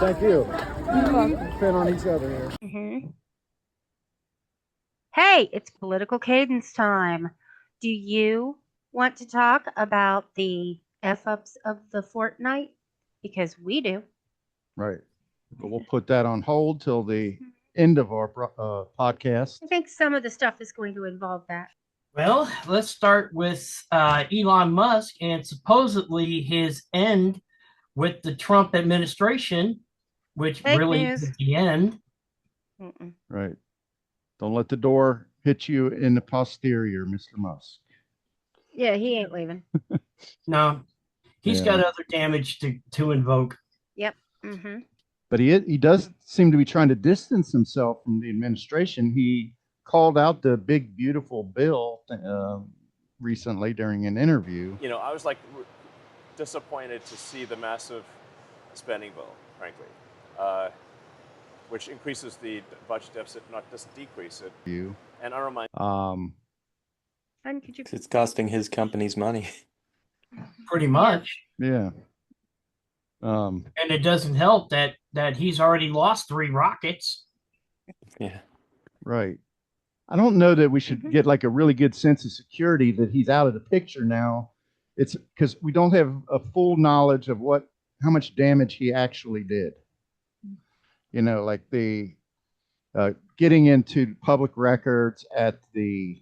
Thank you. You're welcome. Depend on each other here. Mm-hmm. Hey, it's political cadence time. Do you want to talk about the F-ups of the fortnight? Because we do. Right. But we'll put that on hold till the end of our podcast. I think some of the stuff is going to involve that. Well, let's start with Elon Musk and supposedly his end with the Trump administration, which Fake really news. is the end. Mm-mm. Right. Don't let the door hit you in the posterior, Mr. Musk. Yeah, he ain't leaving. No, he's Yeah. got other damage to invoke. Yep. Mm-hmm. But he does seem to be trying to distance himself from the administration. He called out the big, beautiful bill recently during an interview. You know, I was like disappointed to see the massive spending bill, frankly, which increases the budget deficit, not just decrease it. And I remind. And could you? It's costing his company's money. Pretty much. Yeah. And it doesn't help that he's already lost 3 rockets. Yeah. Right. I don't know that we should get like a really good sense of security that he's out of the picture now. It's because we don't have a full knowledge of how much damage he actually did. You know, like the getting into public records at the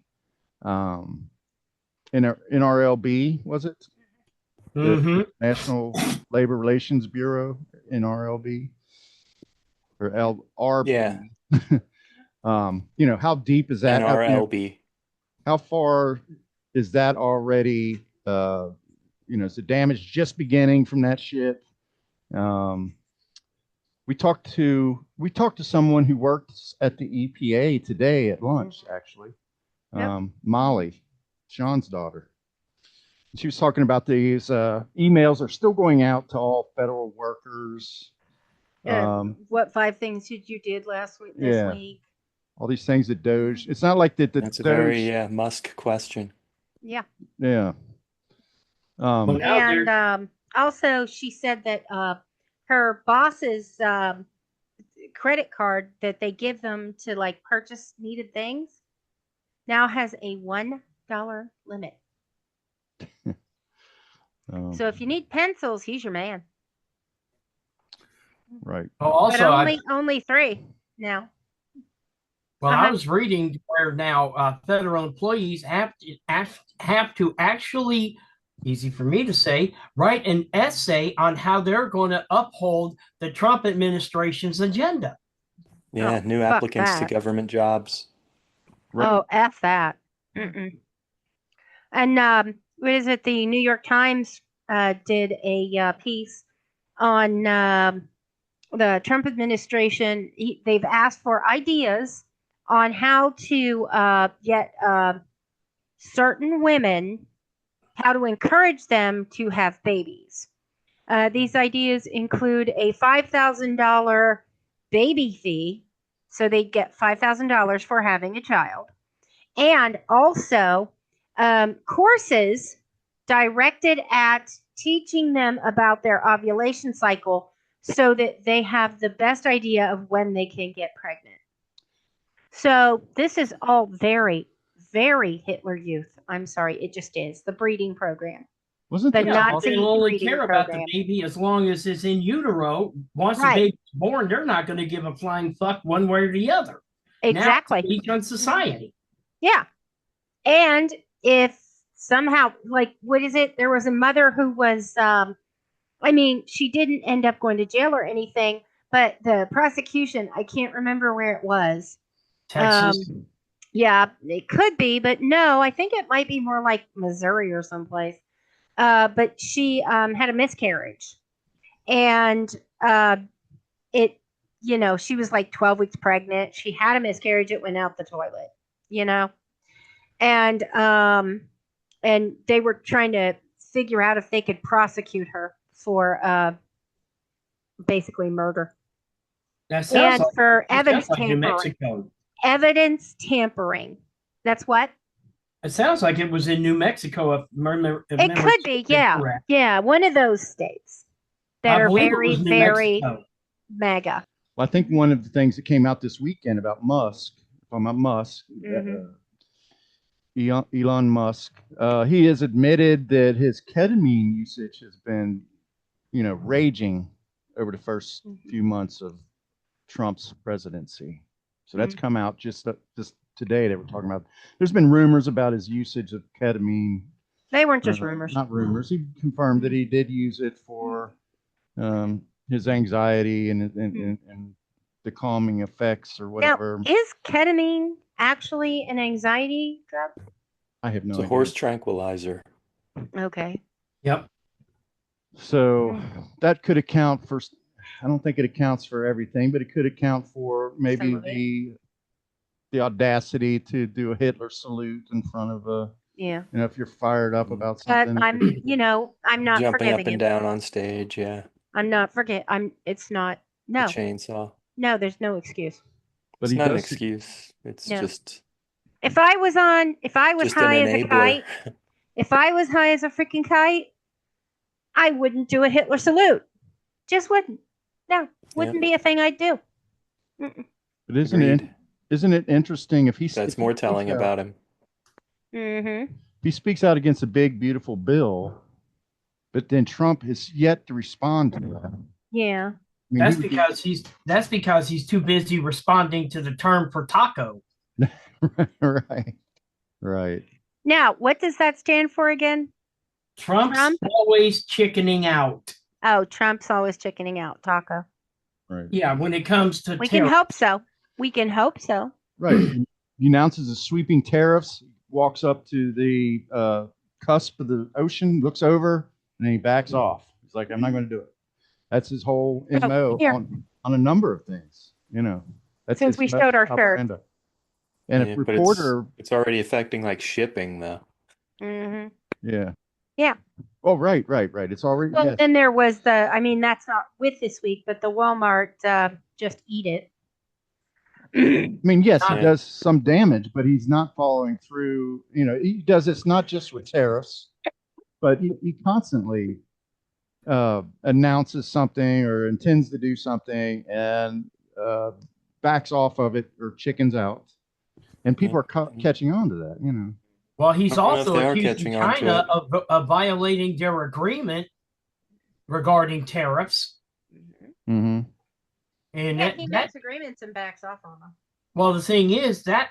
NRLB, was it? Mm-hmm. The National Labor Relations Bureau, NRLB, or LRB. Yeah. You know, how deep is that? NRLB. How far is that already? You know, is the damage just beginning from that shit? We talked to someone who works at the EPA today at lunch, actually. Yep. Molly, Sean's daughter. She was talking about these emails are still going out to all federal workers. What 5 things you did last week? This week? All these things that Doge. It's not like that. That's a Doge, very Musk question. Yeah. Yeah. And also, she said that her boss's credit card that they give them to like purchase needed things now has a $1 limit. So if you need pencils, he's your man. Right. Oh, also, but only 3 now. Well, I was reading where now federal employees have to actually, easy for me to say, write an essay on how they're going to uphold the Trump administration's agenda. Yeah, new applicants to government jobs. Right. Oh, F that. Mm-mm. And what is it? The New York Times did a piece on the Trump administration. They've asked for ideas on how to get certain women, how to encourage them to have babies. These ideas include a $5,000 baby fee, so they get $5,000 for having a child, and also courses directed at teaching them about their ovulation cycle so that they have the best idea of when they can get pregnant. So this is all very, very Hitler Youth. I'm sorry, it just is. The breeding program. Wasn't the Nazi they'll only breeding care program. about the baby as long as it's in utero. Once the baby's born, they're not going to give a flying fuck one way or the other. Exactly. Now it's on society. Yeah. And if somehow, like, what is it? There was a mother who was, she didn't end up going to jail or anything, but the prosecution, I can't remember where it was. Texas. Yeah, it could be, but no, I think it might be more like Missouri or someplace. But she had a miscarriage, and she was like 12 weeks pregnant. She had a miscarriage. It went out the toilet, and they were trying to figure out if they could prosecute her for basically murder. That sounds and like, for evidence like New tampering. Mexico. Evidence tampering. That's what? It sounds like it was in New Mexico. It could be, yeah. Correct. Yeah, one of those states that are very, very, MAGA. Well, I think one of the things that came out this weekend about Musk, talking about Musk, Elon Musk, he has admitted that his ketamine usage has been, raging over the first few months of Trump's presidency. So that's come out just today that we're talking about. There's been rumors about his usage of ketamine. They weren't just rumors. Not rumors. He confirmed that he did use it for his anxiety and the calming effects or whatever. Now, is ketamine actually an anxiety drug? I have no It's a idea. horse tranquilizer. Okay. Yep. So that could account for, I don't think it accounts for everything, but it could account for maybe the audacity to do a Hitler salute in front of a, if you're fired up about something. But I'm not Jumping forgiving up and down on stage, yeah. I'm not it's not, no. The chainsaw. No, there's no excuse. But It's not an excuse. It's just. If I was high as a kite, if I was high as a freaking kite, I wouldn't do a Hitler salute. Just wouldn't. No, wouldn't be a thing I'd do. But isn't it interesting if That's more telling about him. Mm-hmm. He speaks out against a big, beautiful bill, but then Trump has yet to respond to that. Yeah. I mean, that's because he's too busy responding to the term for taco. Right. Now, what does that stand for again? Trump's always chickening out. Oh, Trump's always chickening out. Taco. Right. Yeah, when it comes to we can hope so. We can hope so. Right. He announces the sweeping tariffs, walks up to the cusp of the ocean, looks over, and then he backs off. He's like, I'm not going to do it. That's his whole MO on a number of things, That's since we showed our shirt. And a reporter, it's already affecting like shipping though. Mm-hmm. Yeah. Yeah. Oh, right. It's already. Well, then there was that's not with this week, but the Walmart just eat it. I mean, yes, he does some damage, but he's not following through. He does. It's not just with tariffs, but he constantly announces something or intends to do something and backs off of it or chickens out. And people are catching on to that, Well, he's also accusing China of violating their agreement regarding tariffs. Mm-hmm. And he makes agreements and backs off on them. Well, the thing is that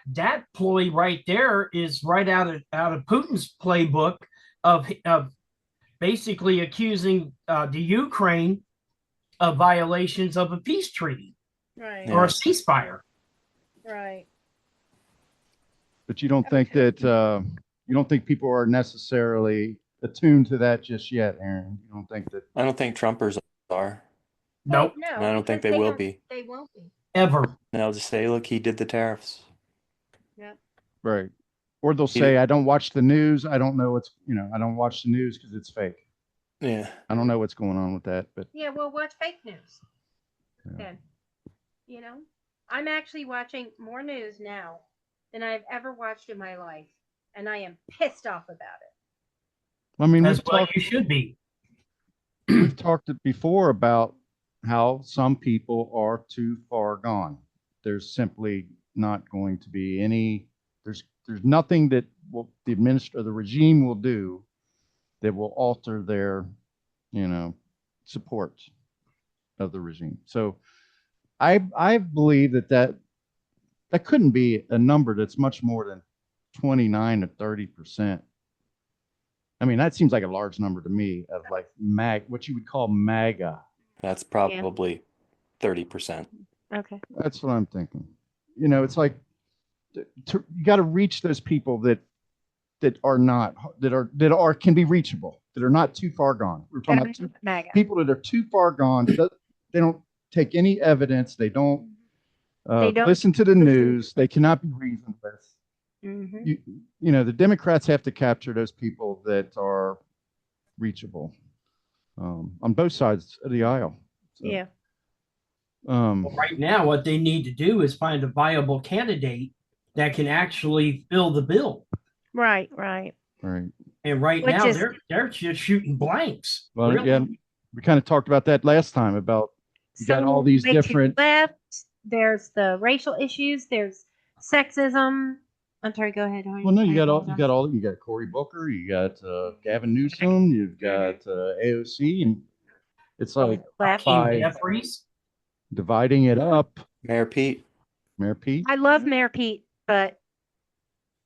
ploy right there is right out of Putin's playbook of basically accusing the Ukraine of violations of a peace treaty, or a ceasefire. Right. But you don't think that people are necessarily attuned to that just yet, Aaron? You don't think that? I don't think Trumpers are. Nope. No, and I don't think they will be. They won't be. Ever. And they'll just say, look, he did the tariffs. Yep. Right. Or they'll say, I don't watch the news. I don't know I don't watch the news because it's fake. Yeah. I don't know what's going on with that, but. Yeah, well, watch fake news. Then, I'm actually watching more news now than I've ever watched in my life, and I am pissed off about it. I mean, that's what you should be. We've talked before about how some people are too far gone. There's simply not going to be any. There's nothing that the regime will do that will alter their, support of the regime. So, I believe that couldn't be a number that's much more than 29 to 30%. I mean, that seems like a large number to me of like what you would call MAGA. That's probably 30%. Okay. That's what I'm thinking. It's like you got to reach those people that can be reachable, that are not too far gone. We're talking about people that are too far gone. They don't take any evidence. They don't listen to the news. They cannot be reasoned with. Mm-hmm. The Democrats have to capture those people that are reachable on both sides of the aisle. So, yeah. Right now, what they need to do is find a viable candidate that can actually fill the bill. Right. And right now, they're just shooting blanks. Well, really. yeah, we kind of talked about that last time about You got all these way too different. left. There's the racial issues. There's sexism. I'm sorry. Go ahead. Well, no, you got apologize. you got Cory Booker, you got Gavin Newsom, you've got AOC, and it's like Left. by Jeffries. dividing it up. Mayor Pete, Mayor Pete. I love Mayor Pete, but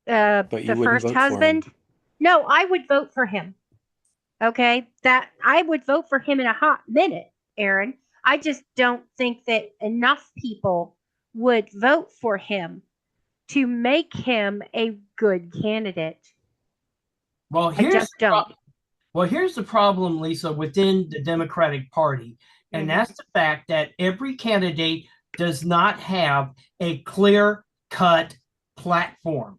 but you the wouldn't first vote for husband. him. No, I would vote for him. Okay, that I would vote for him in a hot minute, Aaron. I just don't think that enough people would vote for him to make him a good candidate. Well, I just don't. Well, here's the problem, Lisa, within the Democratic Party, and that's the fact that every candidate does not have a clear-cut platform.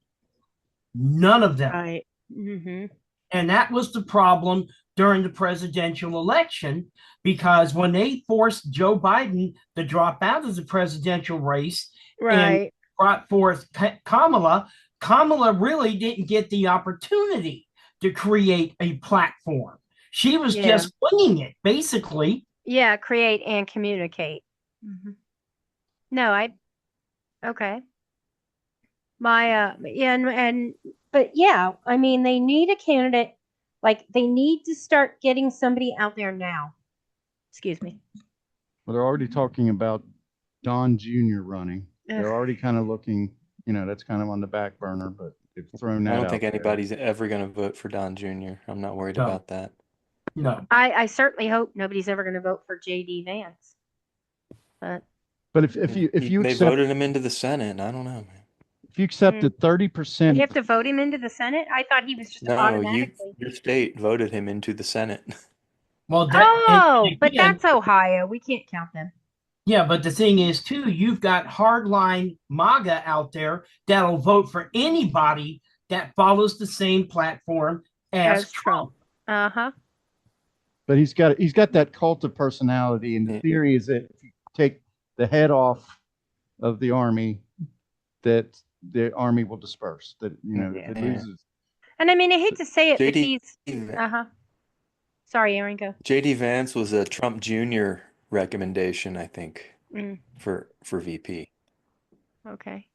None of them. Right. Mm-hmm. And that was the problem during the presidential election, because when they forced Joe Biden to drop out of the presidential race and brought forth Kamala really didn't get the opportunity to create a platform. She was just winging it, basically. Yeah, create and communicate. Mm-hmm. No, okay. But yeah, I mean, they need a candidate. Like, they need to start getting somebody out there now. Excuse me. Well, they're already talking about Don Jr. running. They're already kind of looking, that's kind of on the back burner, but they've thrown that out. I don't think there. anybody's ever going to vote for Don Jr. I'm not worried about that. No. I certainly hope nobody's ever going to vote for J.D. Vance. But if you they voted him into the Senate, I don't know, man. If you accepted 30%, you have to vote him into the Senate. I thought he was just automatically. Your state voted him into the Senate. Well, but that's Ohio. We can't count them. Yeah, but the thing is, too, you've got hardline MAGA out there that'll vote for anybody that follows the same platform as Trump. Uh-huh. But he's got that cult of personality, and the theory is that if you take the head off of the army, that the army will disperse. That it loses. And I mean, I hate to say it, JD, but he's Sorry, Aaron, go. J.D. Vance was a Trump Jr. recommendation, I think, for VP. Okay.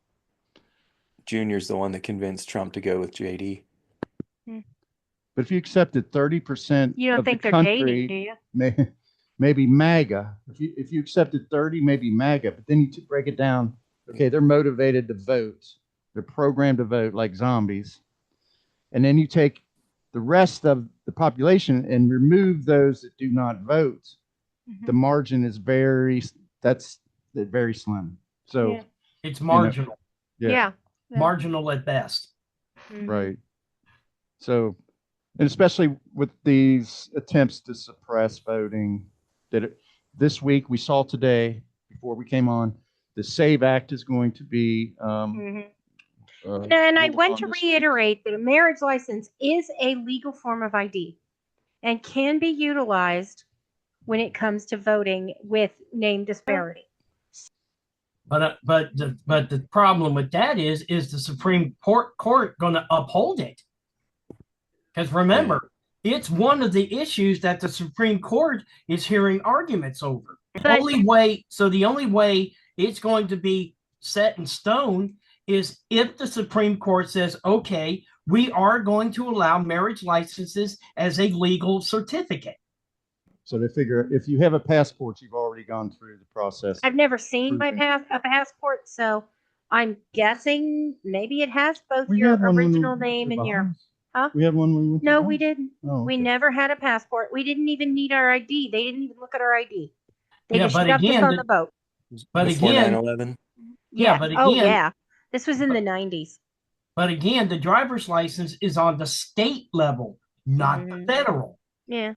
Junior's the one that convinced Trump to go with J.D. But if you accepted 30%, you don't of think the they're country, dating, do you? Maybe MAGA. If you accepted 30, maybe MAGA. But then you break it down. Okay, they're motivated to vote. They're programmed to vote like zombies. And then you take the rest of the population and remove those that do not vote. The margin is very slim. So it's marginal. Yeah. Marginal at best. Right. So, and especially with these attempts to suppress voting, this week we saw today, before we came on, the SAVE Act is going to be and I want to reiterate that a marriage license is a legal form of ID and can be utilized when it comes to voting with name disparity. But the problem with that is the Supreme Court going to uphold it? Because remember, it's one of the issues that the Supreme Court is hearing arguments over. The only way it's going to be set in stone is if the Supreme Court says, okay, we are going to allow marriage licenses as a legal certificate. So they figure if you have a passport, you've already gone through the process. I've never seen a passport, so I'm guessing maybe it has both your original name and your... Huh? We had one when we went. No, we didn't. Oh, okay. We never had a passport. We didn't even need our ID. They didn't even look at our ID. They just but shoved us again, on the boat. But Before again, 9/11. Yeah, but again, oh yeah, this was in the 90s. But again, the driver's license is on the state level, not the federal. Yeah.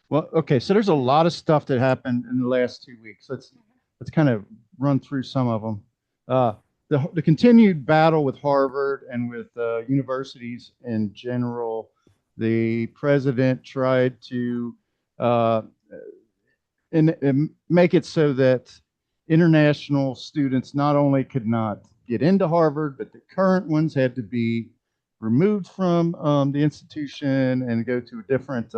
Well, okay, so there's a lot of stuff that happened in the last 2 weeks. Let's kind of run through some of them. The continued battle with Harvard and with universities in general. The president tried to make it so that international students not only could not get into Harvard, but the current ones had to be removed from the institution and go to a different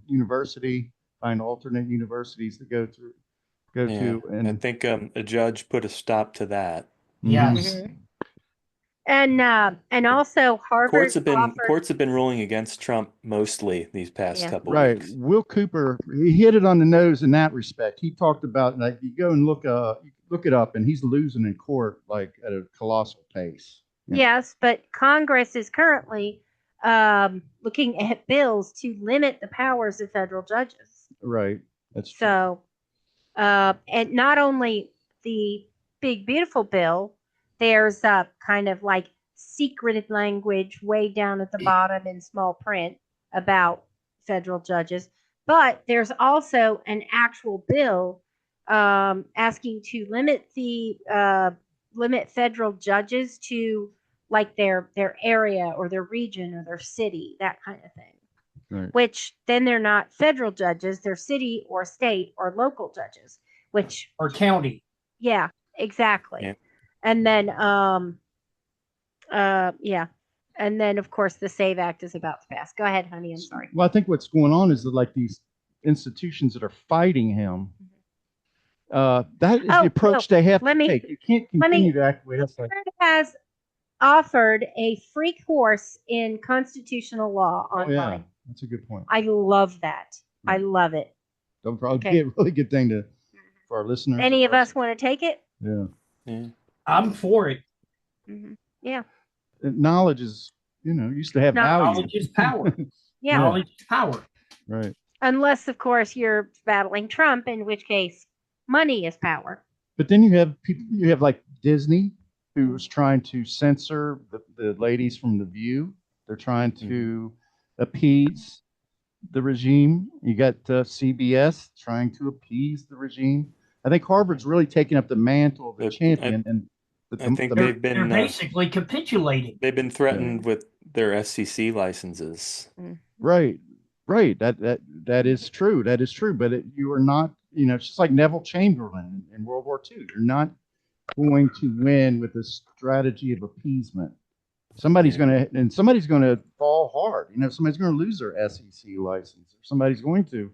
university, find alternate universities to go through go Yeah, to. I And think a judge put a stop to that. Yes. Mhm. And also Harvard offered. Courts have been ruling against Trump mostly these past Yeah. couple right, weeks. Will Cooper, he hit it on the nose in that respect. He talked about, like, you go and look it up, and he's losing in court like at a colossal pace. Yeah. Yes, but Congress is currently looking at bills to limit the powers of federal judges. Right, that's true. So, and not only the big beautiful bill, there's kind of like secreted language way down at the bottom in small print about federal judges, but there's also an actual bill asking to limit federal judges to like their area or their region or their city, that kind of thing. Right. Which then they're not federal judges, they're city or state or local judges, which, Or county. yeah, exactly. Yeah. And then, yeah. And then, of course, the SAVE Act is about to pass. Go ahead, honey. I'm sorry. Well, I think what's going on is that, like, these institutions that are fighting him, that is Oh, the approach no, they have let to me- take. You can't let me- continue to act the way that's like. Has offered a free course in constitutional law Oh, online. yeah, that's a good point. I love that. I love it. That'll probably Okay. be a really good thing for our listeners. Any of us want to take it? Yeah. Yeah. I'm for it. Yeah. Knowledge is, used to have value. Knowledge is power. Yeah. Knowledge is power. Right. Unless, of course, you're battling Trump, in which case money is power. But then you have people, like Disney, who was trying to censor the ladies from The View. They're trying to appease the regime. You got CBS trying to appease the regime. I think Harvard's really taking up the mantle of the champion. I think They're they've been basically capitulating. they've been threatened with their SEC licenses. Right. That is true. That is true. But you are not, it's just like Neville Chamberlain in World War II. You're not going to win with a strategy of appeasement. Somebody's going to fall hard. Somebody's going to lose their SEC license, or somebody's going to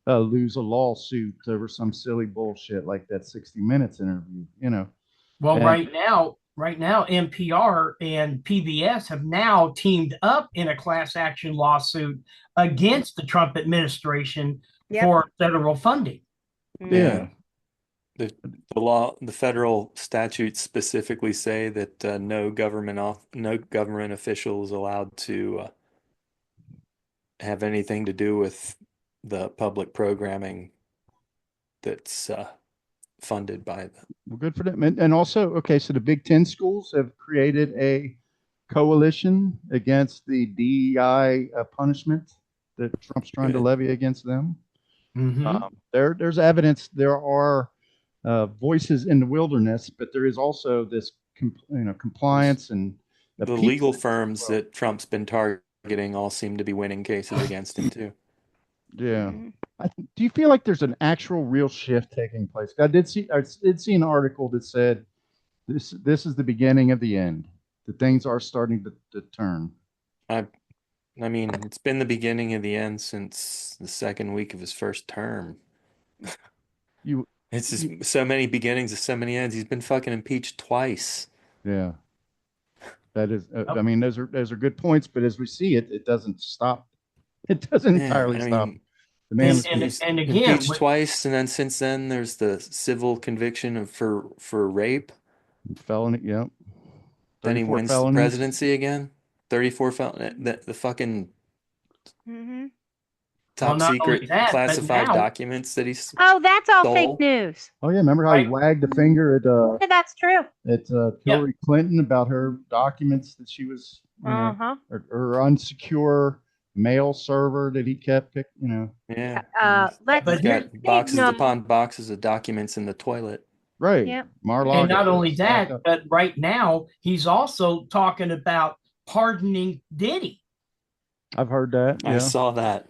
lose a lawsuit over some silly bullshit like that 60 Minutes interview. Well, And- right now, NPR and PBS have now teamed up in a class action lawsuit against the Trump administration for federal funding. Yeah. The federal statutes specifically say that no government official is allowed to have anything to do with the public programming that's funded by the. Well, good for them. And also, okay, so the Big Ten schools have created a coalition against the DEI punishment that Trump's trying to levy against them. There's evidence there are voices in the wilderness, but there is also this compliance and The legal firms that Trump's been targeting all seem to be winning cases against him too. Yeah. Do you feel like there's an actual real shift taking place? I did see an article that said this is the beginning of the end. That things are starting to turn. I mean, it's been the beginning of the end since the second week of his first term. It's just so many beginnings and so many ends. He's been fucking impeached twice. Yeah. That is, I mean, those are good points, but as we see it, it doesn't stop. It doesn't entirely stop. The man and again, impeached twice, and then since then there's the civil conviction for rape. Felony, yep. Then he wins the presidency again. 34 felony. The fucking top secret classified documents that he's. Oh, that's all stole. fake news. Oh yeah, remember how he wagged the finger at That's true. Hillary Clinton about her documents that she was, her unsecure mail server that he kept, Yeah. Let's got boxes upon boxes of documents in the toilet. Right. Yep. And not only that, but right now he's also talking about pardoning Diddy. I've heard that. Yeah. I saw that.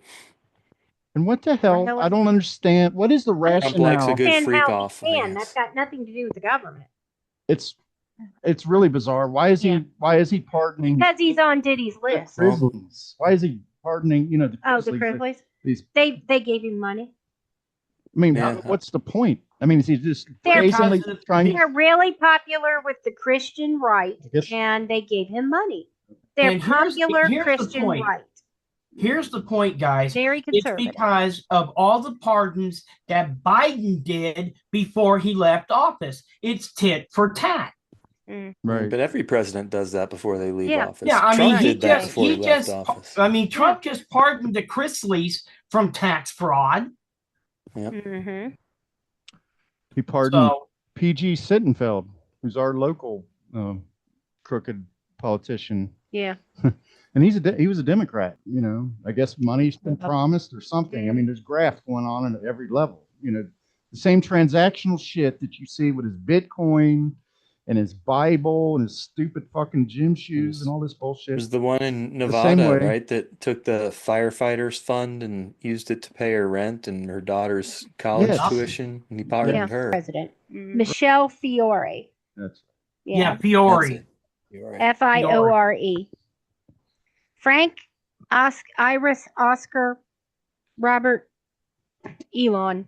And what the hell? I don't understand. What is the rationale? Trump likes a good freak off. That's got nothing to do with the government. It's really bizarre. Why is he pardoning? Because he's on Diddy's list. Grizzlies. Why is he pardoning? The Grizzlies. These They gave him money. I mean, Yeah. what's the point? I mean, is he just They're brazenly trying? They're really popular with the Christian right, I guess- and they gave him money. They're And here's popular the Christian point. right. Here's the point, guys. Very It's conservative. because of all the pardons that Biden did before he left office. It's tit for tat. Right. But every president does that before they leave Yeah. office. Yeah, I Trump mean, did that before he left office. Trump just pardoned the Chrisleys from tax fraud. Yep. Mm-hmm. He pardoned So, PG Sittenfeld, who's our local crooked politician. Yeah. And he was a Democrat, you know. I guess money's been promised or something. I mean, there's graft going on at every level. You know, the same transactional shit that you see with his Bitcoin and his Bible and his stupid fucking gym shoes and all this bullshit. There's the one in same Nevada, way. right, that took the firefighters fund and used it to pay her rent and her daughter's college Yes. tuition, and he pardoned her. President Michelle Fiore. That's yeah, That's Fiore. it. You're right. Fiore. Frank, Iris, Oscar, Robert, Elon.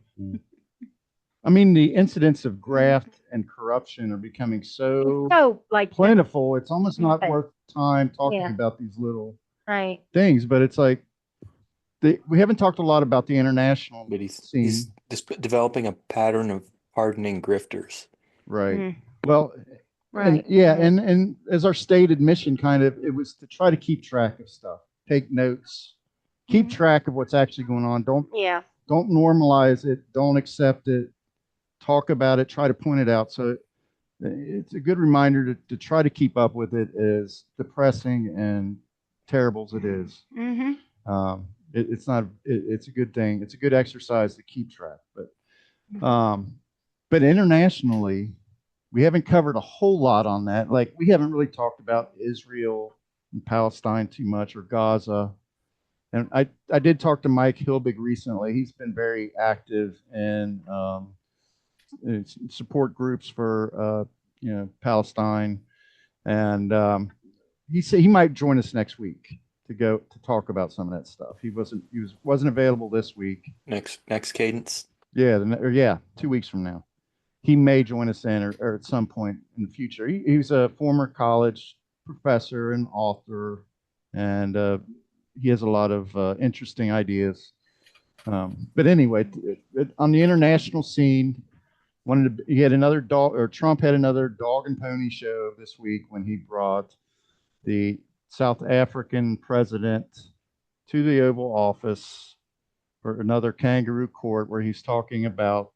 I mean, the incidents of graft and corruption are becoming so Like plentiful. It's almost not Okay. worth time talking Yeah. about these little right. things, but it's like we haven't talked a lot about the international But he's scene. developing a pattern of pardoning grifters. Right. Mhm. Well, Right. and as our stated mission kind of, it was to try to keep track of stuff, take notes, keep track of what's actually going on. Don't normalize it, don't accept it, talk about it, try to point it out. So it's a good reminder to try to keep up with it, as depressing and terrible as it is. Mm-hmm. It's not. It's a good thing. It's a good exercise to keep track. But internationally, we haven't covered a whole lot on that. Like, we haven't really talked about Israel and Palestine too much, or Gaza. And I did talk to Mike Hilbig recently. He's been very active in support groups for Palestine, and he said he might join us next week to talk about some of that stuff. He wasn't available this week. Next Cadence. Yeah, 2 weeks from now. He may join us in or at some point in the future. He was a former college professor and author, and he has a lot of interesting ideas. But anyway, on the international scene, Trump had another dog and pony show this week when he brought the South African president to the Oval Office for another kangaroo court, where he's talking about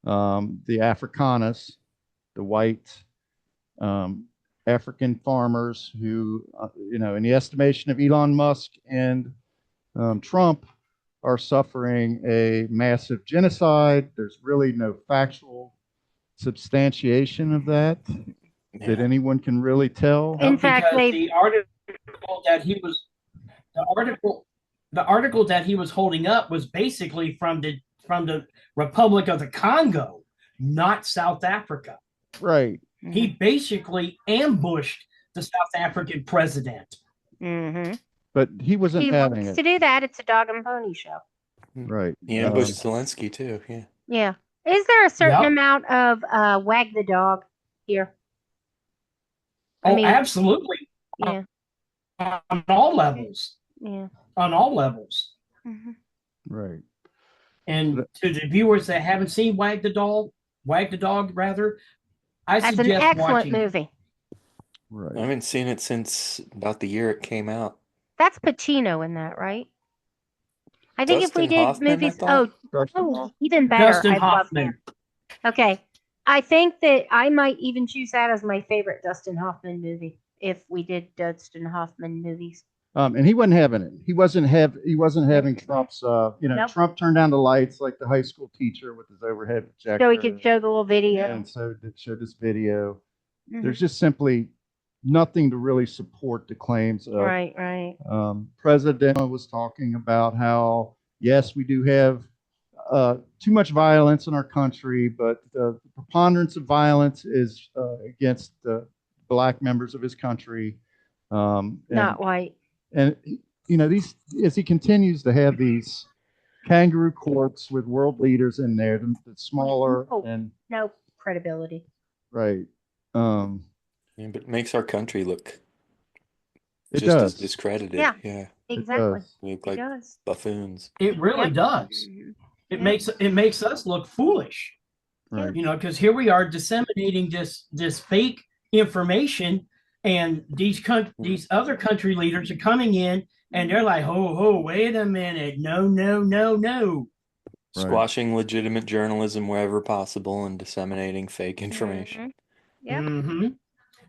the Afrikaners, the white African farmers who, in the estimation of Elon Musk and Trump, are suffering a massive genocide. There's really no factual substantiation of that anyone can really tell. In fact, the article that he was holding up was basically from the Republic of the Congo, not South Africa. Right. He basically ambushed the South African president. Mm-hmm. But he wasn't He having wants it. to do that. It's a dog and pony show. Right. He ambushed Zelensky too. Yeah. Yeah. Is there a certain Yep. amount of wag the dog here? I mean, Absolutely. Yeah. On all levels. Yeah. On all levels. Mm-hmm. Right. And to the viewers that haven't seen Wag the Dog, rather, I That's an suggest excellent watching. movie. Right. I haven't seen it since about the year it came out. That's Pacino in that, right? I think if we Dustin did Hoffman, I movies, thought? even better. Dustin I love Hoffman. him. Okay. I think that I might even choose that as my favorite Dustin Hoffman movie if we did Dustin Hoffman movies. And he wasn't having it. He wasn't having Trump's. Nope. Trump turned down the lights like the high school teacher with his overhead projector. So we could show the little video. And so it showed this video. Mhm. There's just simply nothing to really support the claims of. Right. President was talking about how, yes, we do have too much violence in our country, but the preponderance of violence is against the black members of his country. Not white. And these, as he continues to have these kangaroo courts with world leaders in there, the smaller Oh. and No credibility. right. Yeah, but it makes our country look It just as does. discredited. Yeah. Yeah. Exactly. does. We look It like does. buffoons. It really Yep. does. Mhm. It Yep. makes us look foolish, Right. you know, because here we are disseminating this fake information, and these other country leaders are coming in and they're like, ho, wait a minute, no, no, no, no. Right. Squashing legitimate journalism wherever possible and disseminating fake information. Yep. Mm-hmm.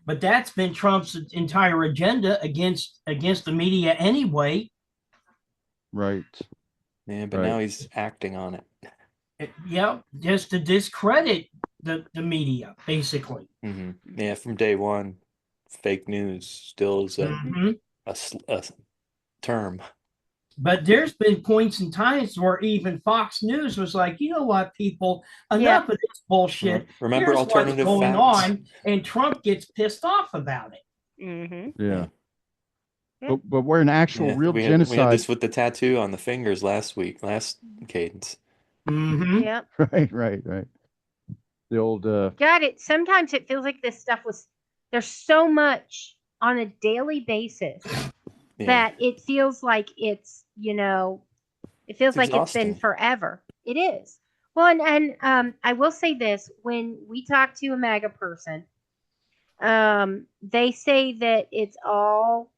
But that's been Trump's entire agenda against the media anyway. Right. Yeah, but Right. now he's acting on it. Just to discredit the media, basically. Yeah, from day one, fake news still is Mhm. a term. But there's been points in times where even Fox News was like, you know what, people, enough of this bullshit. Remember Here's what's alternative going facts? on, and Trump gets pissed off about it. Mm-hmm. Yeah. Yeah. But we're an actual Yeah, real we had genocide. this with the tattoo on the fingers last cadence. Mm-hmm. Yep. Right. The old Got it. Sometimes it feels like this stuff there's so much on a daily basis Yeah. that it feels like it's, it feels It's like it's been exhausting. forever. It is. Well, and I will say this: when we talk to a MAGA person, they say that it's all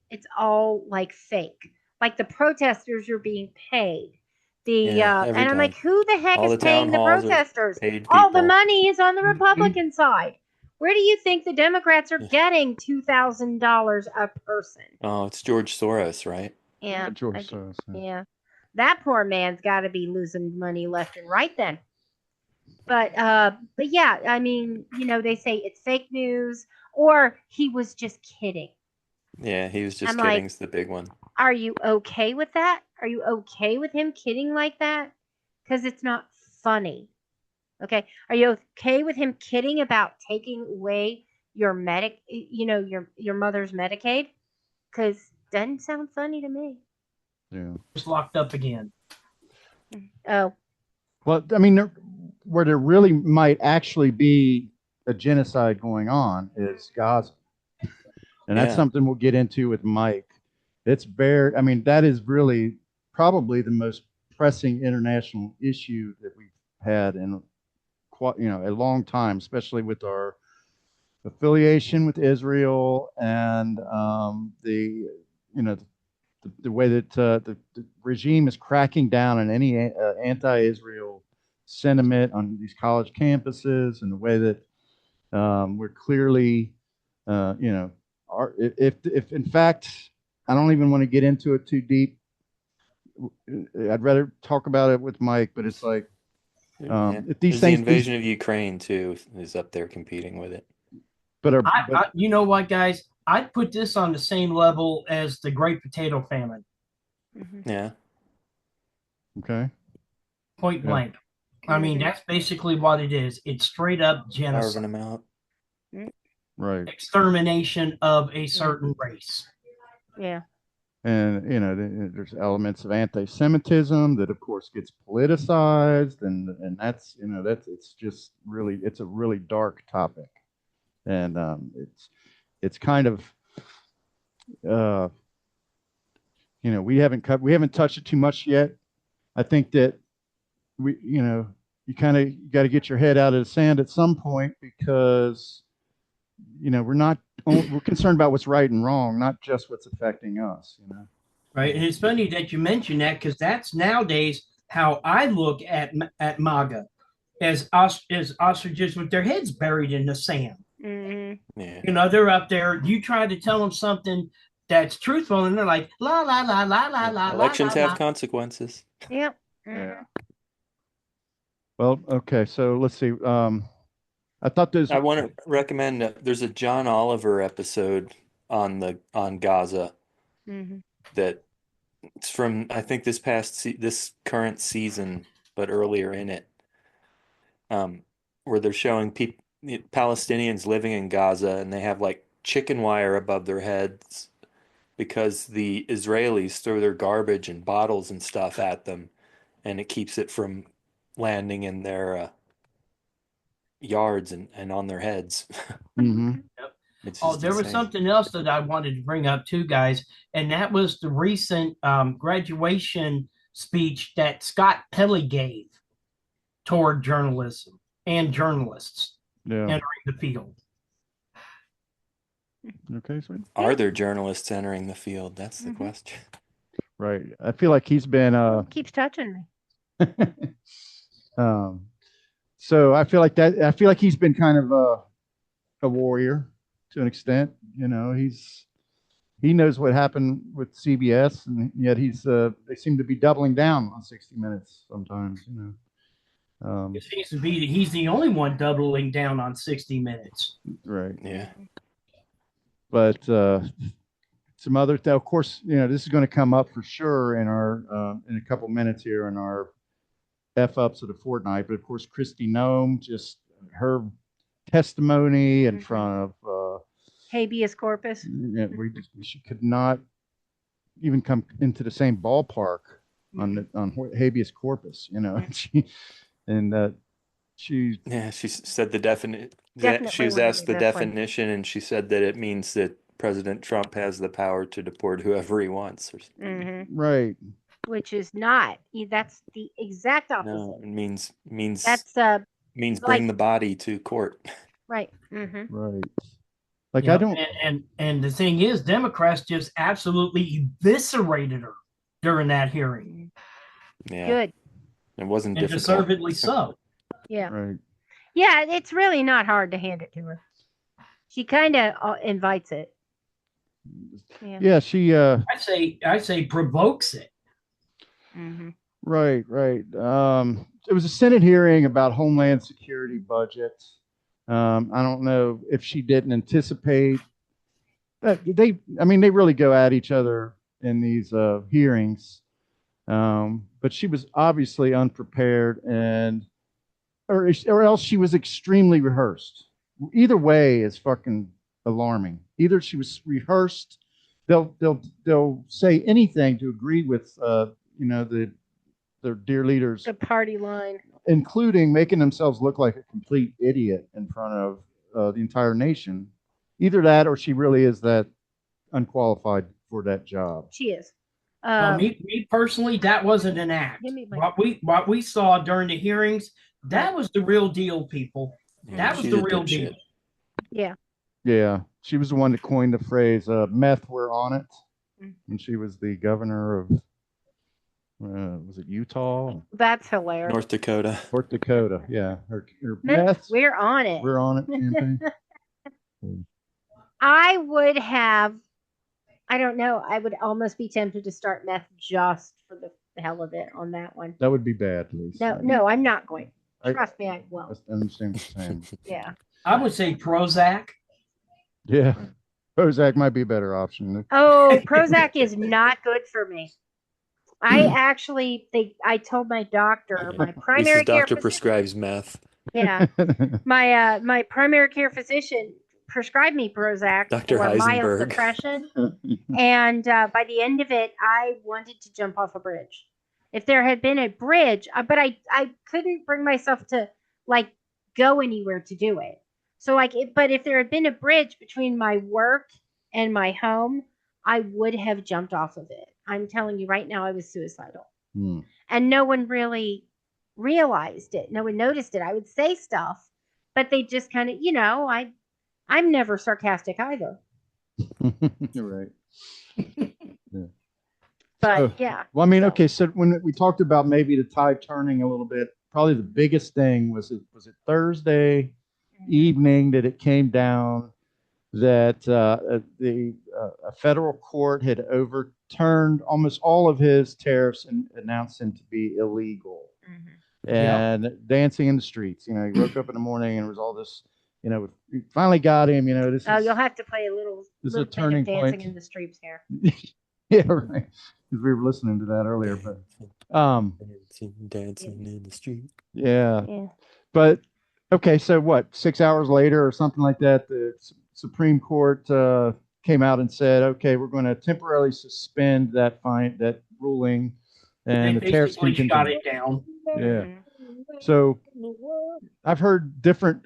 like fake, like the protesters are being paid. Yeah, every And I'm time. like, who the heck All is the town paying the halls are protesters? paid All the people. money is on the Mhm. Republican side. Where do you think the Democrats are Yeah. getting $2,000 a person? Oh, it's George Soros, right? Yeah, George Soros. yeah. That poor man's got to be losing money left and right then. But yeah, I mean, they say it's fake news or he was just kidding. Yeah, he was just I'm kidding. like, It's the big one. Are you okay with that? Are you okay with him kidding like that? Because it's not funny. Okay. Are you okay with him kidding about taking away your your mother's Medicaid? Because doesn't sound funny to me. Yeah. Just locked up again. Oh. Well, I mean, where there really might actually be a genocide going on is Gaza, and that's Yeah. something we'll get into with Mike. It's I mean, that is really probably the most pressing international issue that we've had in a long time, especially with our affiliation with Israel and the way that the regime is cracking down on any anti-Israel sentiment on these college campuses, and the way that we're clearly, if in fact, I don't even want to get into it too deep. I'd rather talk about it with Mike, but it's like if these There's the things, invasion of Ukraine too is up there competing with it. but You know what, guys? I'd put this on the same level as the Great Potato Famine. Mm-hmm. Yeah. Okay. Point blank. I mean, that's basically what it is. It's straight up genocide. Carving them out. Right. Extermination of a certain race. Yeah. And there's elements of anti-Semitism that, of course, gets politicized, and that's it's a really dark topic, and it's kind of we haven't touched it too much yet. I think that you kind of got to get your head out of the sand at some point, because we're concerned about what's right and wrong, not just what's affecting us. Right. And it's funny that you mention that, because that's nowadays how I look at MAGA, as ostriches with their heads buried in the sand. Mm-hmm. Yeah. They're up there. You try to tell them something that's truthful, and they're like, la, la, la, la, la, la. Elections la, have la. consequences. Yep. Yeah. Well, okay, so let's see. I thought there's. I want to recommend there's a John Oliver episode on Gaza that it's from, I think, this current season, but earlier in it, where they're showing Palestinians living in Gaza, and they have like chicken wire above their heads because the Israelis throw their garbage and bottles and stuff at them, and it keeps it from landing in their yards and on their heads. Mm-hmm. It's Oh, just there was insane. something else that I wanted to bring up too, guys, and that was the recent graduation speech that Scott Pelley gave toward journalism and journalists Yeah. entering the field. Okay, sweet. Are there journalists entering the field? That's the question. Right. I feel like he's been Keeps touching me. So I feel like he's been kind of a warrior to an extent. You know, he knows what happened with CBS, and yet they seem to be doubling down on 60 Minutes sometimes. You know, It seems to be that he's the only one doubling down on 60 Minutes. right. Yeah. But some other, of course, you know, this is going to come up for sure in our in a couple minutes here in our F ups of the fortnight. But of course, Kristi Noem, just her testimony in front of Habeas corpus. she could not even come into the same ballpark on habeas corpus. You know, she She said the definite. Definitely She was wouldn't asked be the this one. definition, and she said that it means that President Trump has the power to deport whoever he wants. right. Which is not. That's the exact opposite. No, it means That's means like- bring the body to court. right. Right. Like Yep. I don't. And the thing is, Democrats just absolutely eviscerated her during that hearing, Yeah, Good. it wasn't and difficult. deservedly so. Yeah. Right. Yeah, it's really not hard to hand it to her. She kind of invites it. Yeah. Yeah. She. I say provokes it. Right. Right. It was a Senate hearing about Homeland Security budget. I don't know if she didn't anticipate that they really go at each other in these hearings. But she was obviously unprepared or else she was extremely rehearsed. Either way is fucking alarming. Either she was rehearsed, they'll say anything to agree with their dear leaders, The party line. including making themselves look like a complete idiot in front of the entire nation. Either that, or she really is that unqualified for that job. She is. Me personally, that wasn't an act. Give me my- What we saw during the hearings, that was the real deal, people. Yeah, That was she's the a real dipshit. deal. Yeah. Yeah, she was the one that coined the phrase "meth, we're on it," Mhm. and she was the governor of was it Utah, That's hilarious. North Dakota. North Dakota? Yeah, her Meth, meth, we're on it. we're on it campaign. I would have, I don't know, I would almost be tempted to start meth just for the hell of it on that one. That would be bad, Lisa. No, I'm not going. I- Trust me, I won't. I understand what you're saying. Yeah. I would say Prozac. Yeah, Prozac might be a better option. Oh, Prozac is not good for me. I told my doctor, my primary Lisa's care doctor physician, prescribes meth. yeah, my primary care physician prescribed me Prozac Dr. for mild Heisenberg. depression, and by the end of it, I wanted to jump off a bridge. If there had been a bridge, but I couldn't bring myself to like go anywhere to do it. So but if there had been a bridge between my work and my home, I would have jumped off of it. I'm telling you right now, I was suicidal. And no one really realized it. No one noticed it. I would say stuff, but they just kind of, I'm never sarcastic either. You're right. But Oh. yeah. Well, I mean, So- okay. So when we talked about maybe the tide turning a little bit, probably the biggest thing was it Thursday evening that it came down that a federal court had overturned almost all of his tariffs and announced them to be illegal. And dancing in the streets. You know, he woke up in the morning and it was all this. You know, we finally got him. You know, this. Oh, is, you'll have to play a little. this is a little bit of turning dancing point. in the streets here. Yeah, right. Because we were listening to that earlier, but Dancing in the street. yeah. Yeah. But okay, so what? 6 hours later, or something like that, the Supreme Court came out and said, "Okay, we're going to temporarily suspend that ruling and They the tariffs can basically shot continue. it down. Yeah. So I've heard different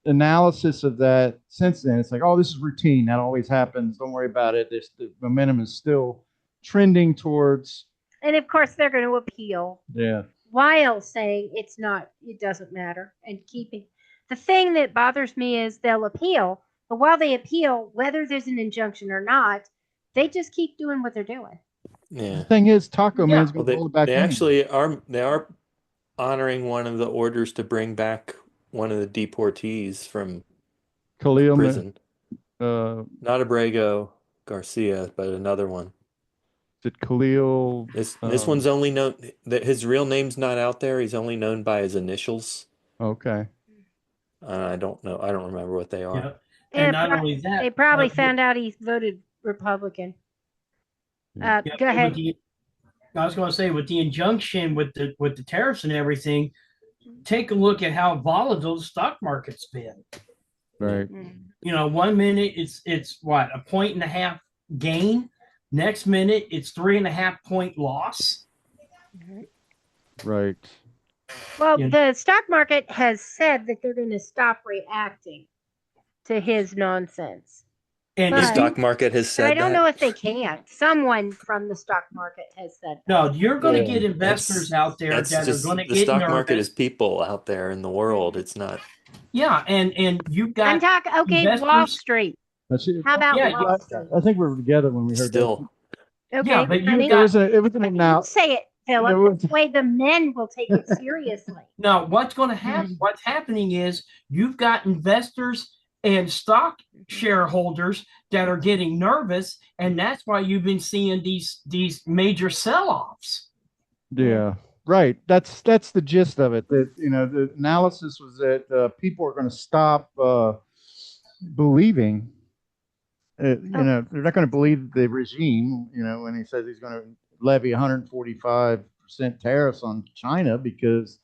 analysis of that since then. It's like, oh, this is routine. That always happens. Don't worry about it. The momentum is still trending towards. And of course, they're going to appeal. Yeah. While saying it's not, it doesn't matter, and keeping the thing that bothers me is they'll appeal, but while they appeal, whether there's an injunction or not, they just keep doing what they're doing. Yeah. The thing is, Taco Man's Well, going to roll it back. they anyway. actually are. They are honoring one of the orders to bring back one of the deportees from Khalil, prison. not Abrego Garcia, but another one. Did Khalil? This one's only known that his real name's not out there. He's only known by his initials. Okay. I don't know. I don't remember what they are. Yeah. And not only that, they probably found out he voted Republican. Yeah, Go ahead. I was going to say, with the injunction, with the tariffs and everything, take a look at how volatile the stock market's been. Right. You know, 1 minute it's what, 1.5 gain. Next minute it's 3.5 point loss. Right. Well, the stock market has said that they're going to stop reacting to his nonsense. And The But- stock market has But said I don't that. know if they can. Someone from the stock market has said that. no, you're going to Yeah. get investors out there That's that just are going to the get stock nervous. market is people out there in the world. It's not. Yeah, and you've I'm got talking, okay, investors- Wall Street. How about Yeah, Wall Street? I think we were together when we heard Still, Okay, Yeah, but you honey, got- It was an don't announcement. say it, Philip. There was- This way the men will take it seriously. no. What's going to happen? What's happening is you've got investors and stock shareholders that are getting nervous, and that's why you've been seeing these major sell-offs. Yeah, right. That's the gist of it. That the analysis was that people are going to stop believing. They're not going to believe the regime. When he says he's going to levy 145% tariffs on China because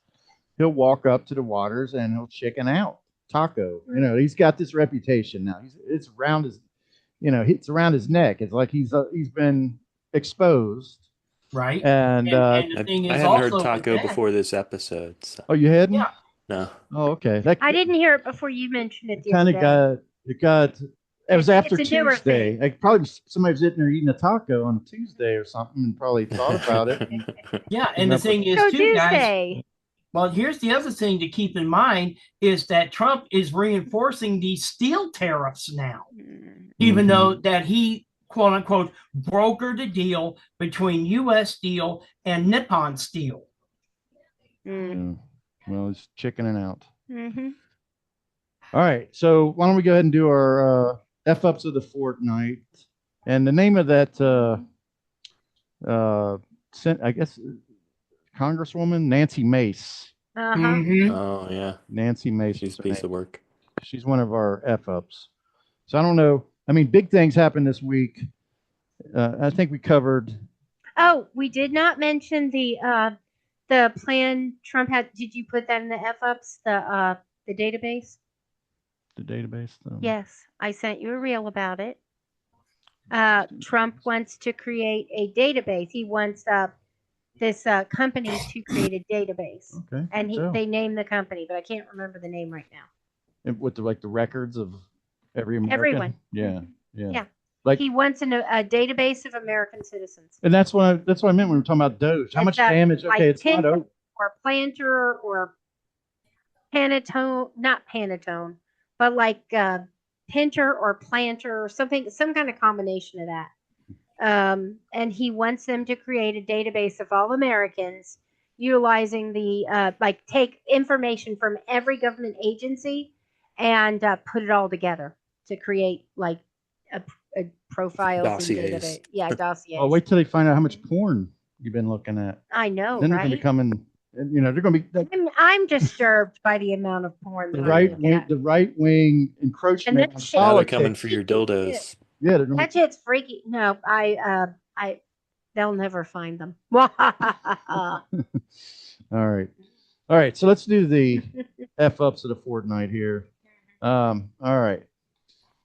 he'll walk up to the waters and he'll chicken out. Taco, he's got this reputation now. It's around his, it's around his neck. It's like he's been exposed. Right. And the thing I is hadn't heard also Taco with that- before this episode. So. oh, you hadn't? Yeah. No. Oh, okay. That I didn't hear it before you mentioned it. The kind other of day. it was after It's a newer Tuesday. thing. Like probably somebody was sitting there eating a taco on Tuesday or something and probably thought about it. Yeah, and the thing is So too, guys. Tuesday. Well, here's the other thing to keep in mind is that Trump is reinforcing these steel tariffs now, even though that he, quote unquote, brokered a deal between U.S. Steel and Nippon Steel. Mm. Yeah. Well, it's chickening out. Mm-hmm. All right. So why don't we go ahead and do our F-ups of the fortnight? And the name of that, I guess, Congresswoman Nancy Mace. Uh-huh. Mm-hmm. Oh yeah, Nancy Mace. she's is a her piece name. of work. She's one of our F-ups. So I don't know. I mean, big things happened this week. I think we covered. Oh, we did not mention the plan Trump had. Did you put that in the F-ups? The database? The database. Yes, I sent you a reel about it. Trump wants to create a database. He wants this company to create a database, Okay. and so, they named the company, but I can't remember the name right now. with the records of every American. Everyone. Yeah. Yeah. Like, He wants a database of American citizens, and that's what I meant when we were talking about Doge. How It's much that, damage? like, Okay, it's not 10 over. or Planter or Pantone, not Pantone, but like Pinter or Planter or something, some kind of combination of that. And he wants them to create a database of all Americans utilizing the take information from every government agency and put it all together to create like a profiles Dossiers. and database. Yeah, dossiers. Oh, wait till they find out how much porn you've been looking at. I know, Then they're right? going to come in, and they're going to be I'm disturbed by the amount of porn. the that I right look wing, at. the right wing encroachment And on that shit- Now they're politics. coming for your dildos. Yeah, they're going That to. shit's freaky. No, they'll never find them. All right. So let's do the F-ups of the fortnight here. All right.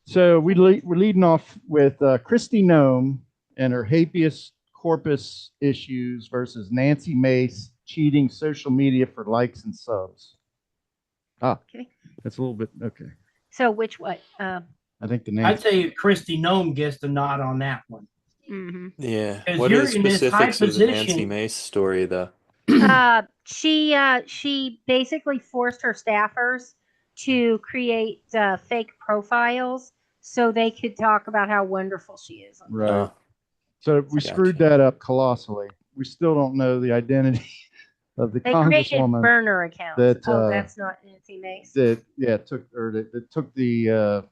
So we're leading off with Christy Nome and her habeas corpus issues versus Nancy Mace cheating social media for likes and subs. Okay. That's a little bit okay. So which what? I think the I'd Nancy. say Christy Nome gets the nod on that one. Mm-hmm. Yeah. 'Cause What are you're the in this high specifics of the Nancy position. Mace story, though? She basically forced her staffers to create fake profiles so they could talk about how wonderful she is. Right. Oh, So we Gotcha. screwed that up colossally. We still don't know the identity of the They created congresswoman burner accounts. that, That's not Nancy Mace. that took the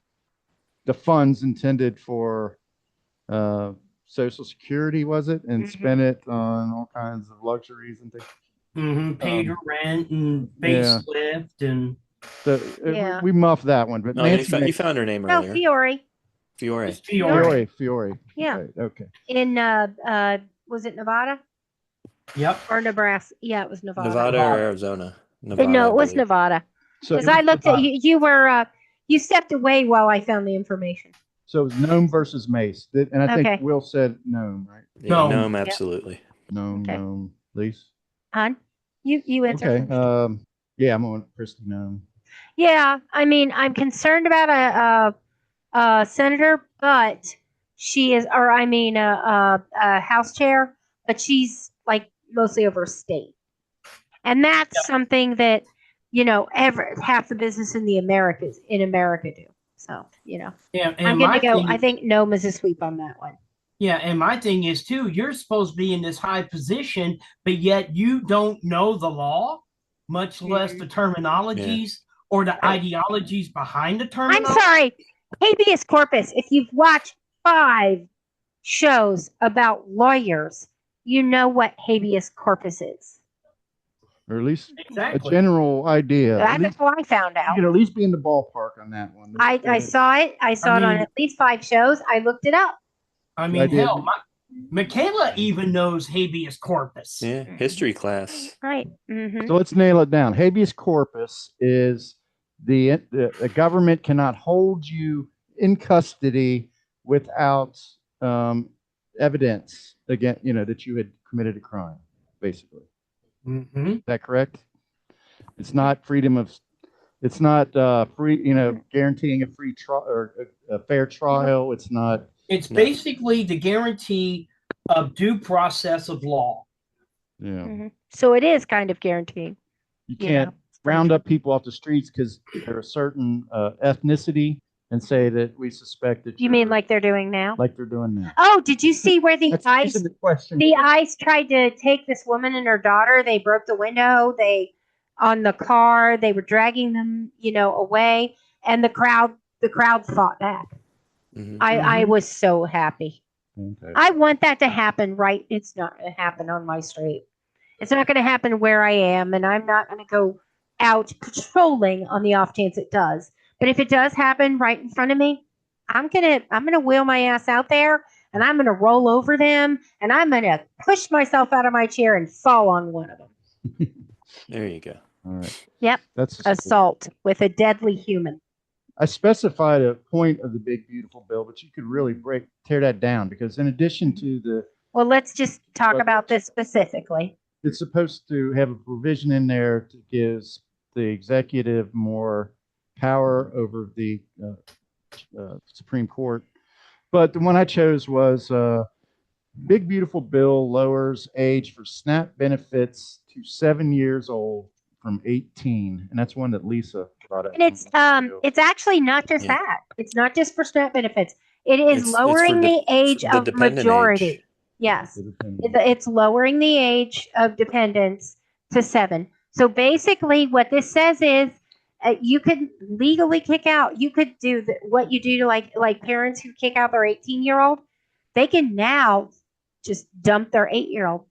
funds intended for Social Security, was it, and spent it on all kinds of luxuries and things. Paid her rent and yeah. facelift and So Yeah. we muffed that one, but No, Nancy you found her name No, earlier. Fiore Fiore. it's Fiore. Fiore. Yeah. Right, okay. in was it Nevada Yep. or Nebraska? Yeah, it was Nevada. Nevada or Arizona? Nevada. No, I it was believe. Nevada. So Because I looked at you. You were you stepped away while I found the information. so it was Gnome versus Mace, and I think Okay. Will said Gnome, right? Yeah, No. Gnome, absolutely. Gnome, Okay. Gnome, Lise. Hon, you answered. Okay. Yeah, I'm on Christy Gnome. Yeah, I mean, I'm concerned about a senator, but she is, or I mean, a House chair, but she's like mostly over state, and that's something that half the business in America do. So Yeah, and I'm going my to go. thing- I think Gnome is a sweep on that one. Yeah, and my thing is too, you're supposed to be in this high position, but yet you don't know the law, much less the terminologies or the ideologies behind the I'm terminology. sorry, habeas corpus. If you've watched 5 shows about lawyers, you know what habeas corpus is. Or at least Exactly. a general idea. At That's least, how I found you out. can at least be in the ballpark on that one. I saw it. I saw it on mean- at least 5 shows. I looked it up. I I mean, did. hell, Michaela even knows habeas corpus. Yeah, history class. Right. Mm-hmm. So let's nail it down. Habeas corpus is the government cannot hold you in custody without evidence again, that you had committed a crime, basically. Mm-hmm. Is that correct? It's not freedom of. It's not free. Guaranteeing a free trial or a fair trial. It's not. It's No. basically the guarantee of due process of law. Yeah. Mm-hmm. So it is kind of guaranteed. You can't round up people off the streets because they're a certain ethnicity and say that we suspect that. You mean like they're doing now? like they're doing now? Oh, did you see where the That's ICE the question. the ICE tried to take this woman and her daughter? They broke the window. On the car. They were dragging them, away, and the crowd fought back. Mhm. I was so happy. Okay. I want that to happen. Right? It's not going to happen on my street. It's not going to happen where I am, and I'm not going to go out patrolling on the off chance it does. But if it does happen right in front of me, I'm gonna wheel my ass out there, and I'm gonna roll over them, and I'm gonna push myself out of my chair and fall on one of them. There you go. All right. Yep. That's Assault with a deadly human. I specified a point of the big beautiful bill, but you could really tear that down because in addition to Well, let's just talk about this specifically. it's supposed to have a provision in there to give the executive more power over the Supreme Court. But the one I chose was Big Beautiful Bill lowers age for SNAP benefits to 7 years old from 18. And that's one that Lisa brought up. And it's actually not just Yeah. that. It's not just for SNAP benefits. It is It's for lowering the age the of dependent majority. age. Yes. It's lowering the age of dependents to 7. So basically, what this says is you could legally kick out. You could do what you do to like parents who kick out their 18-year-old. They can now just dump their 8-year-old.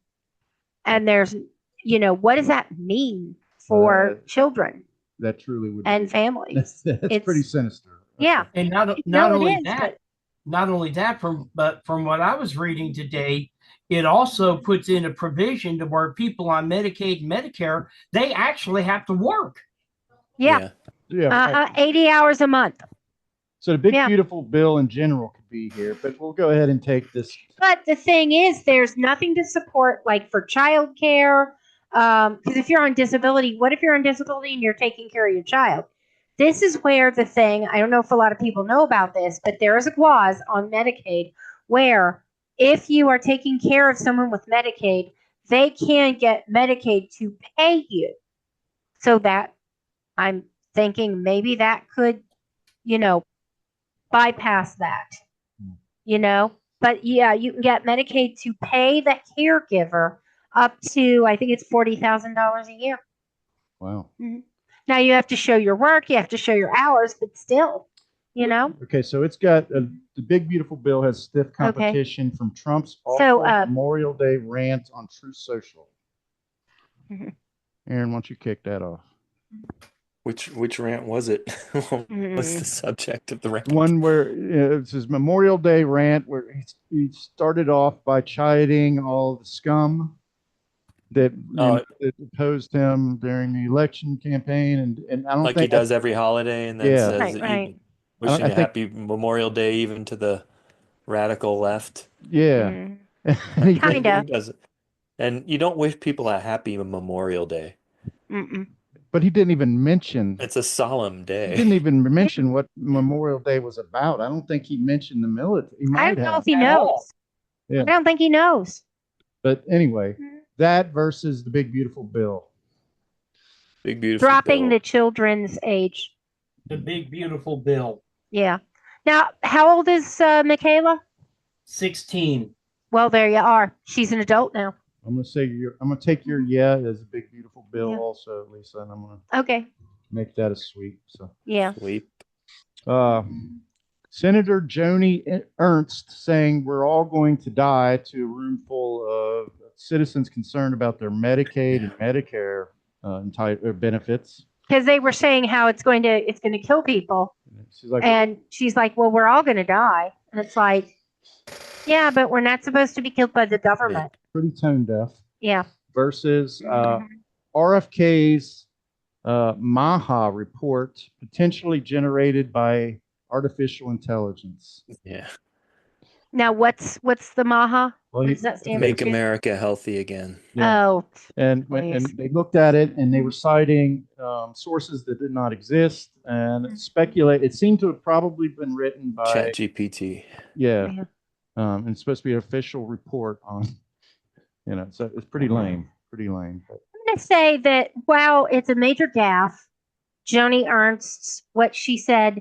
And there's, what does that mean for children That truly would and families? That's pretty sinister. Yeah. And not No, it only is, that, not only that, from what I was reading today, it also puts in a provision to where people on Medicaid and Medicare, they actually have to work. Yeah. Yeah. 80 hours a month. So the big Yeah. beautiful bill in general could be here, but we'll go ahead and take this. But the thing is, there's nothing to support, like for childcare. Because if you're on disability, what if you're on disability and you're taking care of your child? This is where the thing, I don't know if a lot of people know about this, but there is a clause on Medicaid where if you are taking care of someone with Medicaid, they can get Medicaid to pay you. So that I'm thinking maybe that could, bypass that, But yeah, you can get Medicaid to pay the caregiver up to, I think it's $40,000 a year. Wow. Mm-hmm. Now you have to show your work, you have to show your hours, but still, Okay, so it's got the big beautiful bill has stiff competition from Trump's awful Memorial Day rant on Truth Social. Aaron, why don't you kick that off? Which rant was it? What's the subject of the rant? One where it's his Memorial Day rant where he started off by chiding all the scum that opposed him during the election campaign, and I don't like think he does every holiday, and then says right. wishing a happy Memorial Day even to the radical left. Yeah, Kind of. And you don't wish people a happy Memorial Day. But he didn't even mention. It's a solemn day. He didn't even mention what Memorial Day was about. I don't think he mentioned the military. He might I don't know if he knows. Yeah. I don't think he knows. But anyway, that versus the big beautiful bill. Big beautiful dropping bill. the children's age. The big beautiful bill. Yeah. Now, how old is Michaela? 16. Well, there you are. She's an adult now. I'm gonna take your as a big beautiful bill also, Lisa, and I'm gonna make that a sweep. So sweep. Senator Joni Ernst saying we're all going to die to a room full of citizens concerned about their Medicaid and Medicare benefits. Because they were saying how it's going to kill people. She's like, well, we're all going to die. And it's like, yeah, but we're not supposed to be killed by the government. Pretty tone deaf. Yeah. Versus RFK's Maha report potentially generated by artificial intelligence. Yeah. Now, what's the Maha? Well, what does that stand Make for? America healthy again. Yeah. Oh. And they looked at it and they were citing sources that did not exist and speculate. It seemed to have probably been written by ChatGPT. Yeah. And it's supposed to be an official report on, so it's pretty lame. Pretty lame. But. I'm going to say that while it's a major gaffe, Joni Ernst's, what she said,